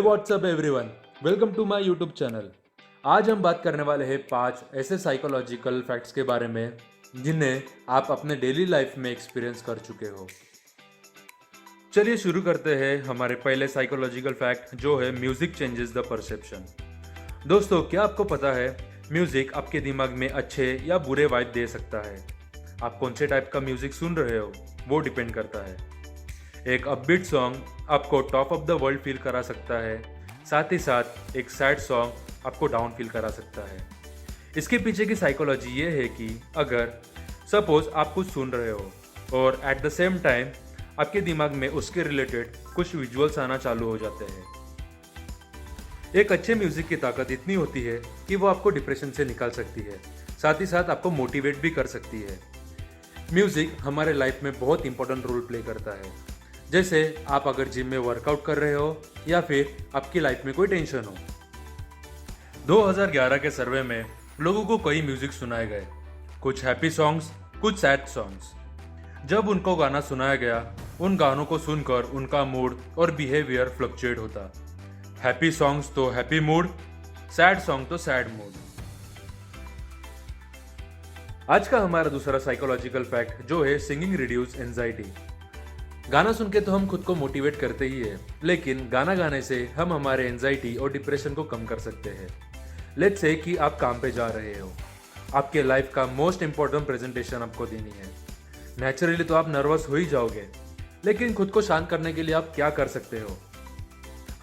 WhatsApp everyone, welcome to my YouTube channel. आज हम बात करने वाले हैं 5 ऐसे साइकोलॉजिकल फैक्ट्स के बारे में जिन्हें आप अपने डेली लाइफ में एक्सपीरियंस कर चुके हो। चलिए शुरू करते हैं हमारे पहले साइकोलॉजिकल फैक्ट, जो है म्यूजिक चेंजेस द परसेप्शन। दोस्तों, क्या आपको पता है म्यूजिक आपके दिमाग में अच्छे या बुरे वाइब दे सकता है। आप कौन से टाइप का म्यूजिक सुन रहे हो वो डिपेंड करता है। एक अपबीट सॉन्ग आपको top of the world feel करा सकता है, साथ ही साथ एक सैड सॉन्ग आपको डाउन फील करा सकता है। इसके पीछे की साइकोलॉजी ये है कि अगर सपोज आप कुछ सुन रहे हो और एट द सेम टाइम आपके दिमाग में उसके रिलेटेड कुछ विजुअल्स आना चालू हो जाते हैं। एक अच्छे म्यूजिक की ताकत इतनी होती है कि वो आपको डिप्रेशन से निकाल सकती है, साथ ही साथ आपको मोटिवेट भी कर सकती है। म्यूजिक हमारे लाइफ में बहुत इंपॉर्टेंट रोल प्ले करता है। जैसे आप अगर जिम में वर्कआउट कर रहे हो या फिर आपकी लाइफ में कोई टेंशन हो। 2011 के सर्वे में लोगों को कई म्यूजिक सुनाए गए, कुछ हैप्पी सॉन्ग्स, कुछ सैड सॉन्ग्स। जब उनको गाना सुनाया गया, उन गानों को सुनकर उनका मूड और बिहेवियर फ्लक्चुएट होता। हैप्पी सॉन्ग्स तो हैप्पी मूड, सैड सॉन्ग तो सैड मूड। आज का हमारा दूसरा साइकोलॉजिकल फैक्ट जो है सिंगिंग रिड्यूस एंजाइटी। गाना सुन के तो हम खुद को मोटिवेट करते ही है, लेकिन गाना गाने से हम हमारे एंजाइटी और डिप्रेशन को कम कर सकते हैं। लेट्स से कि आप काम पे जा रहे हो, आपके लाइफ का मोस्ट इंपॉर्टेंट प्रेजेंटेशन आपको देनी है। नेचुरली तो आप नर्वस हो ही जाओगे, लेकिन खुद को शांत करने के लिए आप क्या कर सकते हो?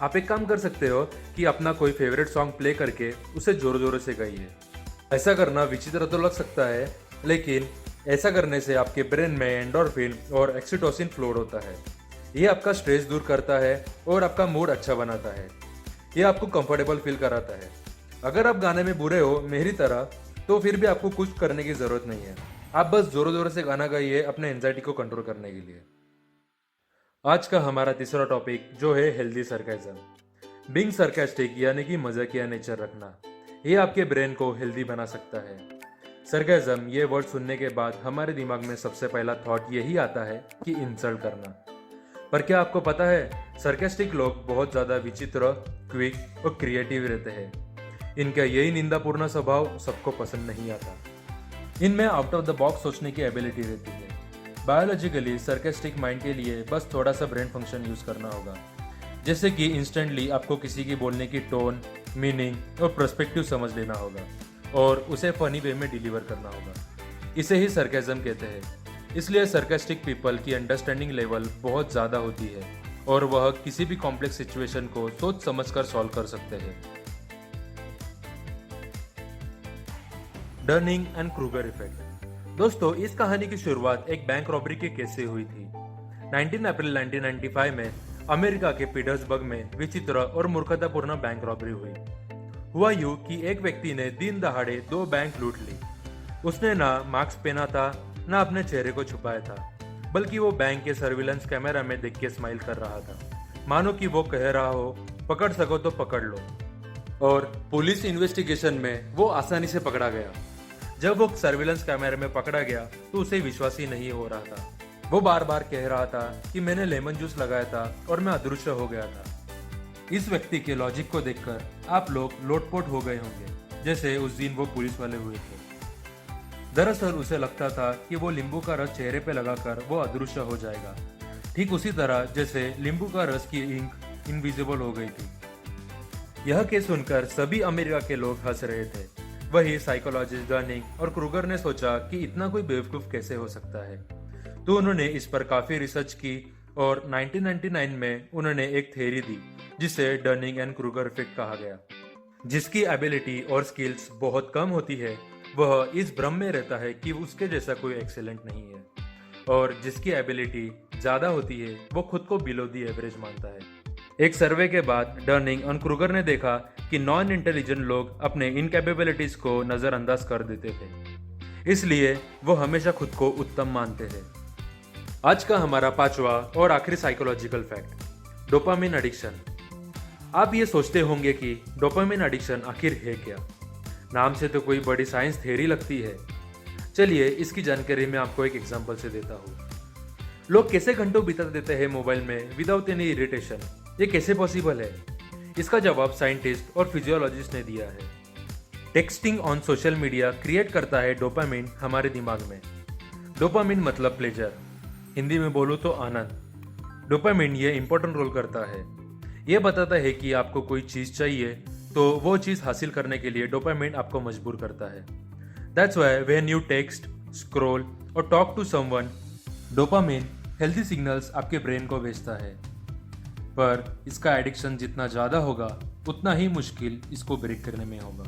आप एक काम कर सकते हो कि अपना कोई फेवरेट सॉन्ग प्ले करके उसे जोर जोरों से गाइए। ऐसा करना विचित्र तो लग सकता है, लेकिन ऐसा करने से आपके ब्रेन में एंडोर्फिन और ऑक्सीटोसिन फ्लोड होता है। ये आपका स्ट्रेस दूर करता है और आपका मूड अच्छा बनाता है। ये आपको कंफर्टेबल फील कराता है। अगर आप गाने में बुरे हो मेरी तरह, तो फिर भी आपको कुछ करने की जरूरत नहीं है। आप बस जोरों जोरों से गाना गाइए अपने एंजाइटी को कंट्रोल करने के लिए। आज का हमारा तीसरा टॉपिक जो है हेल्दी सरकाइज्म। बीइंग सरकास्टिक यानी कि मजाकिया नेचर रखना, ये आपके ब्रेन को हेल्दी बना सकता है। सरकाज़म ये वर्ड सुनने के बाद हमारे दिमाग में सबसे पहला थॉट यही आता है कि इंसल्ट करना। पर क्या आपको पता है, सरकास्टिक लोग बहुत ज़्यादा विचित्र, क्विक और क्रिएटिव रहते हैं। इनका यही निंदापूर्ण स्वभाव सबको पसंद नहीं आता। इनमें आउट ऑफ द बॉक्स सोचने की एबिलिटी रहती है। बायोलॉजिकली सरकास्टिक माइंड के लिए बस थोड़ा सा ब्रेन फंक्शन यूज़ करना होगा, जैसे कि इंस्टेंटली आपको किसी की बोलने की टोन, मीनिंग और पर्सपेक्टिव समझ लेना होगा और उसे फनी वे में डिलीवर करना होगा। इसे ही सरकाज़म कहते हैं। इसलिए सरकास्टिक पीपल की अंडरस्टैंडिंग लेवल बहुत ज़्यादा होती है और वह किसी भी कॉम्प्लेक्स सिचुएशन को सोच समझकर सॉल्व कर सकते हैं। डर्निंग एंड क्रूगर इफेक्ट। दोस्तों, इस कहानी की शुरुआत एक बैंक रॉबरी के केस से हुई थी। 19 अप्रैल 1995 में अमेरिका के पीटर्सबर्ग में विचित्र और मूर्खतापूर्ण बैंक रॉबरी हुई। हुआ यूं कि एक व्यक्ति ने दिन दहाड़े 2 बैंक लूट ली। उसने ना मास्क पहना था, ना अपने चेहरे को छुपाया था, बल्कि वो बैंक के सर्विलेंस कैमरा में देख के स्माइल कर रहा था, मानो कि वो कह रहा हो, पकड़ सको तो पकड़ लो। और पुलिस इन्वेस्टिगेशन में वो आसानी से पकड़ा गया। जब वो सर्विलेंस कैमरे में पकड़ा गया तो उसे विश्वास ही नहीं हो रहा था। वो बार बार कह रहा था कि मैंने लेमन जूस लगाया था और मैं अदृश्य हो गया था। इस व्यक्ति के लॉजिक को देखकर आप लोग लोटपोट हो गए होंगे, जैसे उस दिन वो पुलिस वाले हुए थे। दरअसल उसे लगता था कि वो नींबू का रस चेहरे पे लगाकर वो अदृश्य हो जाएगा, ठीक उसी तरह जैसे नींबू का रस की इंक इनविजिबल हो गई थी। यह केस सुनकर सभी अमेरिका के लोग हंस रहे थे। वही साइकोलॉजिस्ट डर्निंग और क्रूगर ने सोचा कि इतना कोई बेवकूफ कैसे हो सकता है, तो उन्होंने इस पर काफी रिसर्च की और 1999 में उन्होंने एक थ्योरी दी जिसे डर्निंग एंड क्रूगर इफेक्ट कहा गया। जिसकी एबिलिटी और स्किल्स बहुत कम होती है, वह इस भ्रम में रहता है कि उसके जैसा कोई एक्सेलेंट नहीं है, और जिसकी एबिलिटी ज्यादा होती है वो खुद को बिलो दी एवरेज मानता है। एक सर्वे के बाद डर्निंग और क्रूगर ने देखा कि नॉन इंटेलिजेंट लोग अपने इनकैपेबिलिटीज को नजरअंदाज कर देते थे, इसलिए वो हमेशा खुद को उत्तम मानते थे। आज का हमारा 5वां और आखिरी साइकोलॉजिकल फैक्ट, डोपामिन एडिक्शन। आप ये सोचते होंगे कि डोपामिन एडिक्शन आखिर है क्या? नाम से तो कोई बड़ी साइंस थ्योरी लगती है। चलिए इसकी जानकारी मैं आपको एक एग्जांपल से देता हूँ। लोग कैसे घंटों बिता देते हैं मोबाइल में विदाउट एनी इरिटेशन, ये कैसे पॉसिबल है? इसका जवाब साइंटिस्ट और फिजियोलॉजिस्ट ने दिया है। Texting on social media create करता है डोपामिन हमारे दिमाग में। डोपामिन मतलब प्लेजर, हिंदी में बोलूँ तो आनंद। डोपामिन ये इंपॉर्टेंट रोल करता है। ये बताता है कि आपको कोई चीज़ चाहिए, तो वो चीज़ हासिल करने के लिए डोपामिन आपको मजबूर करता है। That's why when you text, scroll और talk to someone, dopamine healthy signals आपके ब्रेन को भेजता है। पर इसका एडिक्शन जितना ज़्यादा होगा, उतना ही मुश्किल इसको ब्रेक करने में होगा।